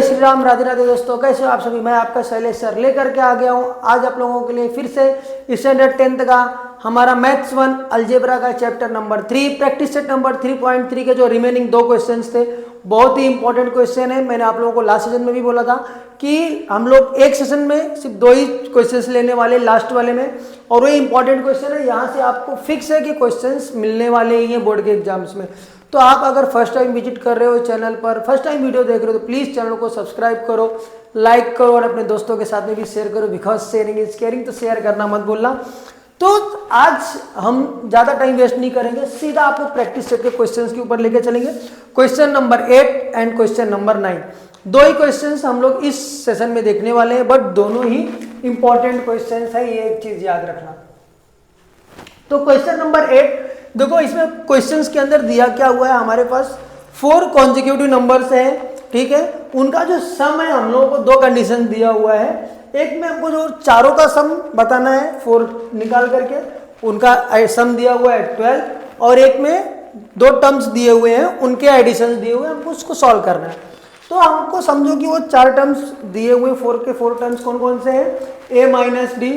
श्री राम, राधे राधे दोस्तों, कैसे हो आप सभी। मैं आपका शैलेश सर लेकर के आ गया हूँ आज आप लोगों के लिए फिर से स्टैंडर्ड 10th का हमारा मैथ्स 1 अलजेब्रा का chapter number 3 practice set number 3.3 के जो रिमेनिंग 2 क्वेश्चंस थे, बहुत ही इंपॉर्टेंट क्वेश्चन है। मैंने आप लोगों को लास्ट सेशन में भी बोला था कि हम लोग एक सेशन में सिर्फ 2 ही क्वेश्चंस लेने वाले लास्ट वाले में, और वो इंपॉर्टेंट क्वेश्चन है। यहाँ से आपको फिक्स है कि क्वेश्चंस मिलने वाले ही हैं बोर्ड के एग्जाम्स में। तो आप अगर फर्स्ट टाइम विजिट कर रहे हो चैनल पर, फर्स्ट टाइम वीडियो देख रहे हो, तो प्लीज़ चैनल को सब्सक्राइब करो, लाइक करो और अपने दोस्तों के साथ में भी शेयर करो। बिकॉज शेयरिंग इज केयरिंग, तो शेयर करना मत भूलना। तो आज हम ज़्यादा टाइम वेस्ट नहीं करेंगे, सीधा आपको प्रैक्टिस सेट के क्वेश्चंस के ऊपर लेके चलेंगे। Question number 8 and question number 9, 2 he questions हम लोग इस सेशन में देखने वाले हैं, बट दोनों ही इंपॉर्टेंट क्वेश्चंस है, ये एक चीज़ याद रखना। तो क्वेश्चन नंबर 8 देखो, इसमें क्वेश्चंस के अंदर दिया क्या हुआ है, हमारे पास 4 कॉन्जिक्यूटिव नंबर्स हैं, ठीक है। उनका जो सम है, हम लोगों को 2 कंडीशन दिया हुआ है। एक में हमको जो चारों का सम बताना है 4 निकाल करके, उनका सम दिया हुआ है 12, और एक में 2 टर्म्स दिए हुए हैं, उनके एडिशन दिए हुए हैं, हमको उसको सॉल्व करना है। तो हमको समझो कि वो 4 टर्म्स दिए हुए 4 के 4 टर्म्स कौन कौन से हैं, a minus D,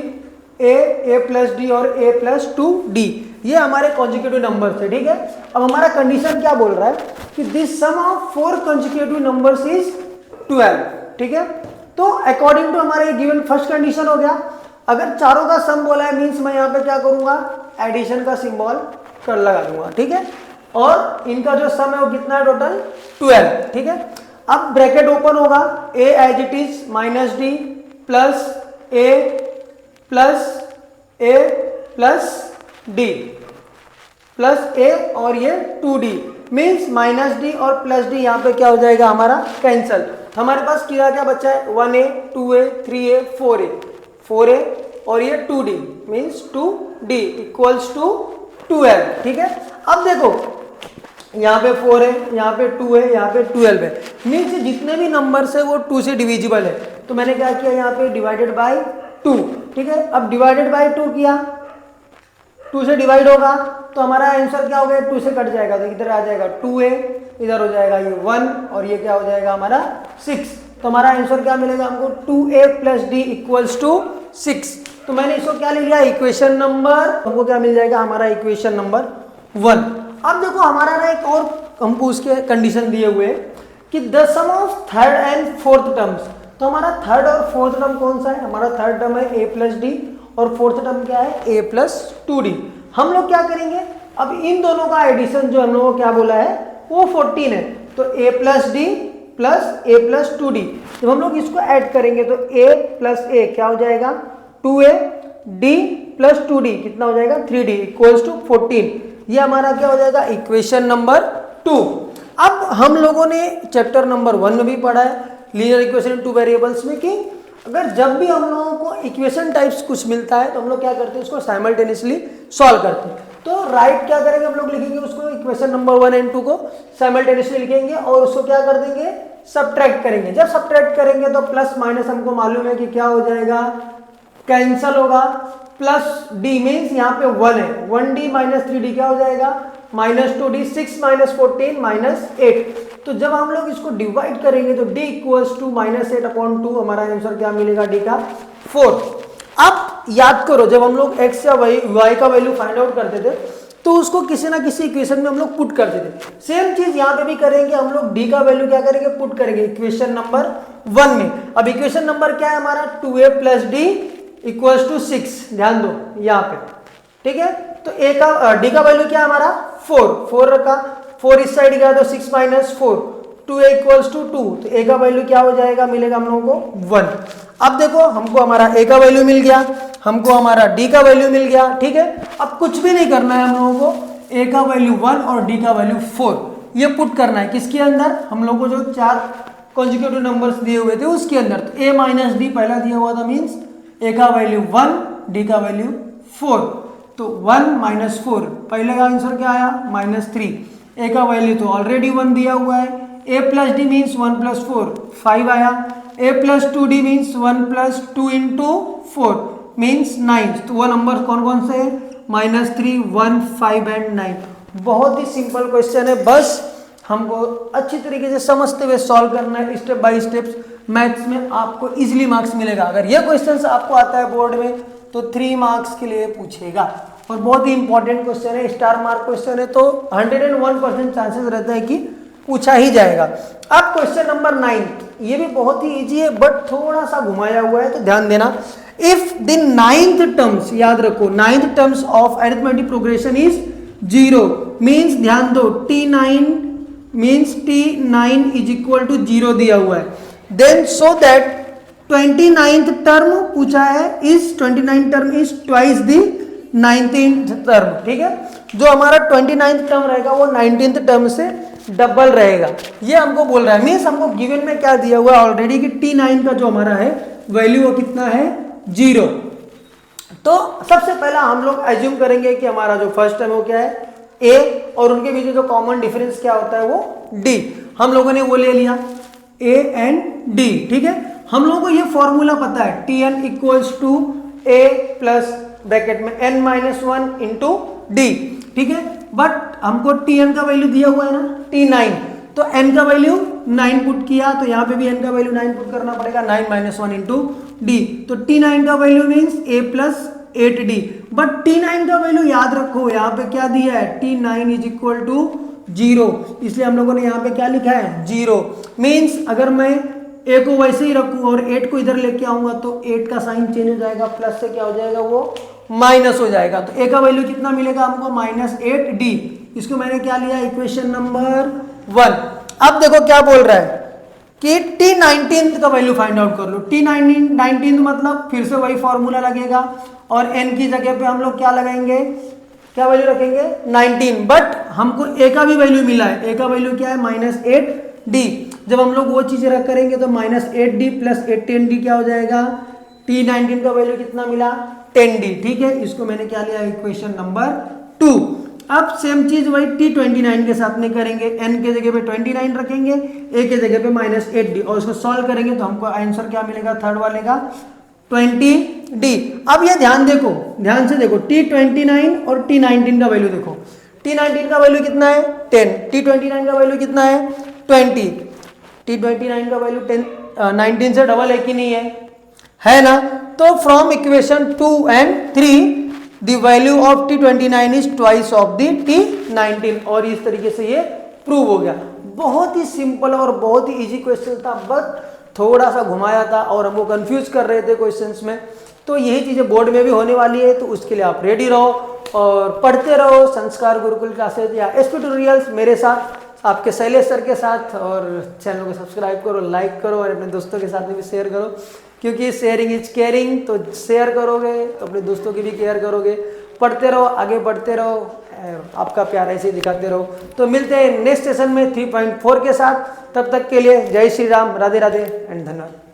a plus D और a प्लस 2d, ये हमारे कॉन्जिक्यूटिव नंबर है, ठीक है। अब हमारा कंडीशन क्या बोल रहा है कि this sum of 4 consecutive numbers is 12, ठीक है। तो अकॉर्डिंग टू हमारे गिवन फर्स्ट कंडीशन हो गया। अगर चारों का सम बोला है मींस मैं यहाँ पे क्या करूंगा, एडिशन का सिंबल कर लगा दूंगा, ठीक है। और इनका जो सम है वो कितना है, टोटल 12, ठीक है। अब ब्रैकेट ओपन होगा, a as it is minus D plus a plus D plus a और ये 2d मीन्स माइनस डी और प्लस डी, यहाँ पे क्या हो जाएगा हमारा कैंसल। हमारे पास क्या बचा है, 1a 2a 3a 4a और ये 2d means 2d equals to 12, ठीक है। अब देखो यहाँ पे 4 है, यहाँ पे 2 है, यहाँ पे 12 है, मीन्स जितने भी नंबर्स है वो 2 से डिविजिबल है। तो मैंने क्या किया, यहाँ पे डिवाइडेड बाय 2, ठीक है। अब डिवाइडेड बाय 2 किया, 2 से डिवाइड होगा तो हमारा आंसर क्या हो गया, 2 से कट जाएगा तो इधर आ जाएगा 2a, इधर हो जाएगा ये 1 और ये क्या हो जाएगा हमारा 6। तो हमारा आंसर क्या मिलेगा हमको, 2a plus D equals to 6। तो मैंने इसको क्या ले लिया, इक्वेशन नंबर, हमको क्या मिल जाएगा हमारा इक्वेशन नंबर 1। अब देखो हमारा ना एक और हमको उसके कंडीशन दिए हुए कि the sum of third and fourth terms. तो हमारा थर्ड और फोर्थ टर्म कौन सा है, हमारा थर्ड टर्म है a प्लस डी और फोर्थ टर्म क्या है, a प्लस 2d। हम लोग क्या करेंगे, अब इन दोनों का एडिशन जो हम लोगों को क्या बोला है वो 14 है। तो a plus D plus a plus 2d, जब हम लोग इसको ऐड करेंगे तो a प्लस a क्या हो जाएगा 2a, d प्लस 2d कितना हो जाएगा 3d इक्वल्स टू 14। ये हमारा क्या हो जाएगा इक्वेशन नंबर 2। अब हम लोगों ने चैप्टर नंबर 1 में भी पढ़ा है लीनियर इक्वेशन इन 2 वेरिएबल्स में कि अगर जब भी हम लोगों को इक्वेशन टाइप्स कुछ मिलता है तो हम लोग क्या करते हैं, उसको साइमल्टेनियसली सॉल्व करते हैं। तो राइट क्या करेंगे, हम लोग लिखेंगे उसको इक्वेशन नंबर 1 एंड 2 को साइमल्टेनियसली लिखेंगे और उसको क्या कर देंगे, सब्ट्रैक्ट करेंगे। जब सब्ट्रैक्ट करेंगे तो प्लस माइनस हमको मालूम है कि क्या हो जाएगा, कैंसल होगा। प्लस डी मीन्स यहाँ पे 1 है, 1d माइनस 3d क्या हो जाएगा माइनस 2d, 6 माइनस 14 माइनस 8। तो जब हम लोग इसको डिवाइड करेंगे तो d इक्वल्स टू माइनस 8/2, हमारा आंसर क्या मिलेगा d का 4। अब याद करो जब हम लोग x या y का वैल्यू फाइंड आउट करते थे तो उसको किसी ना किसी इक्वेशन में हम लोग पुट करते थे। सेम चीज यहाँ पे भी करेंगे, हम लोग d का वैल्यू क्या करेंगे, पुट करेंगे इक्वेशन नंबर 1 में। अब इक्वेशन नंबर क्या है हमारा, 2a plus D equals to 6, ध्यान दो यहाँ पे, ठीक है। तो a का d का वैल्यू क्या है हमारा 4 रखा, 4 इस साइड गया तो 6 माइनस 4, 2a इक्वल्स टू 2, तो a का वैल्यू क्या हो जाएगा, मिलेगा हम लोगों को 1। अब देखो हमको हमारा a का वैल्यू मिल गया, हमको हमारा d का वैल्यू मिल गया, ठीक है। अब कुछ भी नहीं करना है हम लोगों को, a का वैल्यू 1 और d का वैल्यू 4 ये पुट करना है किसके अंदर, हम लोगों को जो 4 कॉन्जिक्यूटिव नंबर्स दिए हुए थे उसके अंदर। तो a माइनस डी पहला दिया हुआ था मीन्स a का वैल्यू 1, d का वैल्यू 4, तो 1 माइनस 4, पहले का आंसर क्या आया -3। a का वैल्यू तो ऑलरेडी 1 दिया हुआ है, a plus D means 1 plus 4 5 आया, a plus 2d means 1 plus 2 into 4 means 9। तो वो नंबर कौन कौन से है, -3, 1, 5 एंड 9। बहुत ही सिंपल क्वेश्चन है, बस हमको अच्छी तरीके से समझते हुए सॉल्व करना है, स्टेप बाय स्टेप्स। मैथ्स में आपको इजीली मार्क्स मिलेगा। अगर ये क्वेश्चन आपको आता है बोर्ड में तो 3 मार्क्स के लिए पूछेगा, और बहुत ही इंपॉर्टेंट क्वेश्चन है, स्टार मार्क क्वेश्चन है, तो 101% चांसेस रहता है कि पूछा ही जाएगा। अब क्वेश्चन नंबर 9, ये भी बहुत ही इजी है बट थोड़ा सा घुमाया हुआ है, तो ध्यान देना। इफ द 9th टर्म्स, याद रखो 9th terms of arithmetic progression is 0, means ध्यान दो T9 means T9 is equal to 0 दिया हुआ है, then so that 29th term पूछा है, इस 29th term is twice the 19th term, ठीक है। जो हमारा 29th टर्म रहेगा वो 19th टर्म से डबल रहेगा, ये हमको बोल रहा है। मीन्स हमको गिवन में क्या दिया हुआ है ऑलरेडी कि T9 का जो हमारा है वैल्यू वो कितना है 0। तो सबसे पहला हम लोग एज्यूम करेंगे कि हमारा जो फर्स्ट टर्म वो क्या है A, और उनके बीच जो कॉमन डिफरेंस क्या होता है वो D। हम लोगों ने वो ले लिया A एंड D, ठीक है। हम लोगों को ये फॉर्मूला पता है Tn equals to A plus bracket में n-1 इंटू D, ठीक है। बट हमको Tn का वैल्यू दिया हुआ है ना T9, तो n का वैल्यू 9 पुट किया, तो यहाँ पे भी n का वैल्यू 9 पुट करना पड़ेगा, 9-1 इंटू D। तो T9 का value means A plus 8D, but T9 का वैल्यू याद रखो यहाँ पे क्या दिया है T9 इज इक्वल टू 0, इसलिए हम लोगों ने यहाँ पे क्या लिखा है 0। मीन्स अगर मैं A को वैसे ही रखूं और 8 को इधर लेके आऊंगा तो 8 का साइन चेंज हो जाएगा, प्लस से क्या हो जाएगा वो माइनस हो जाएगा। तो A का वैल्यू कितना मिलेगा हमको -8D, इसको मैंने क्या लिया इक्वेशन नंबर 1। अब देखो क्या बोल रहा है कि T19 का वैल्यू फाइंड आउट कर लो। T19 मतलब फिर से वही फॉर्मूला लगेगा और n की जगह पे हम लोग क्या लगाएंगे, क्या वैल्यू रखेंगे 19, बट हमको A का भी वैल्यू मिला है, A का वैल्यू क्या है -8D। जब हम लोग वो चीजें रख करेंगे तो -8D प्लस 10D क्या हो जाएगा, T19 का वैल्यू कितना मिला 10D, ठीक है। इसको मैंने क्या लिया इक्वेशन नंबर 2। अब सेम चीज वही T29 के साथ में करेंगे, n के जगह पे 29 रखेंगे, A के जगह पे -8D, और उसको सॉल्व करेंगे तो हमको आंसर क्या मिलेगा थर्ड वाले का 20D। अब ये ध्यान से देखो T29 और T19 का वैल्यू देखो, T19 का वैल्यू कितना है 10, T29 का वैल्यू कितना है 20, T29 का वैल्यू 19 से डबल है कि नहीं है ना। तो from equation 2 and 3 the value of T29 is twice of the T19, और इस तरीके से ये प्रूव हो गया। बहुत ही सिंपल और बहुत ही इजी क्वेश्चन था, बट थोड़ा सा घुमाया था और हमको कंफ्यूज कर रहे थे क्वेश्चंस में। तो यही चीजें बोर्ड में भी होने वाली है, तो उसके लिए आप रेडी रहो और पढ़ते रहो संस्कार गुरुकुल क्लासेज या SP ट्यूटोरियल्स मेरे साथ, आपके शैलेश सर के साथ। और चैनल को सब्सक्राइब करो, लाइक करो और अपने दोस्तों के साथ में भी शेयर करो, क्योंकि शेयरिंग इज केयरिंग। तो शेयर करोगे तो अपने दोस्तों की भी केयर करोगे। पढ़ते रहो, आगे बढ़ते रहो, आपका प्यार ऐसे ही दिखाते रहो। तो मिलते हैं नेक्स्ट सेशन में 3.4 के साथ। तब तक के लिए जय श्री राम, राधे राधे एंड धन्यवाद।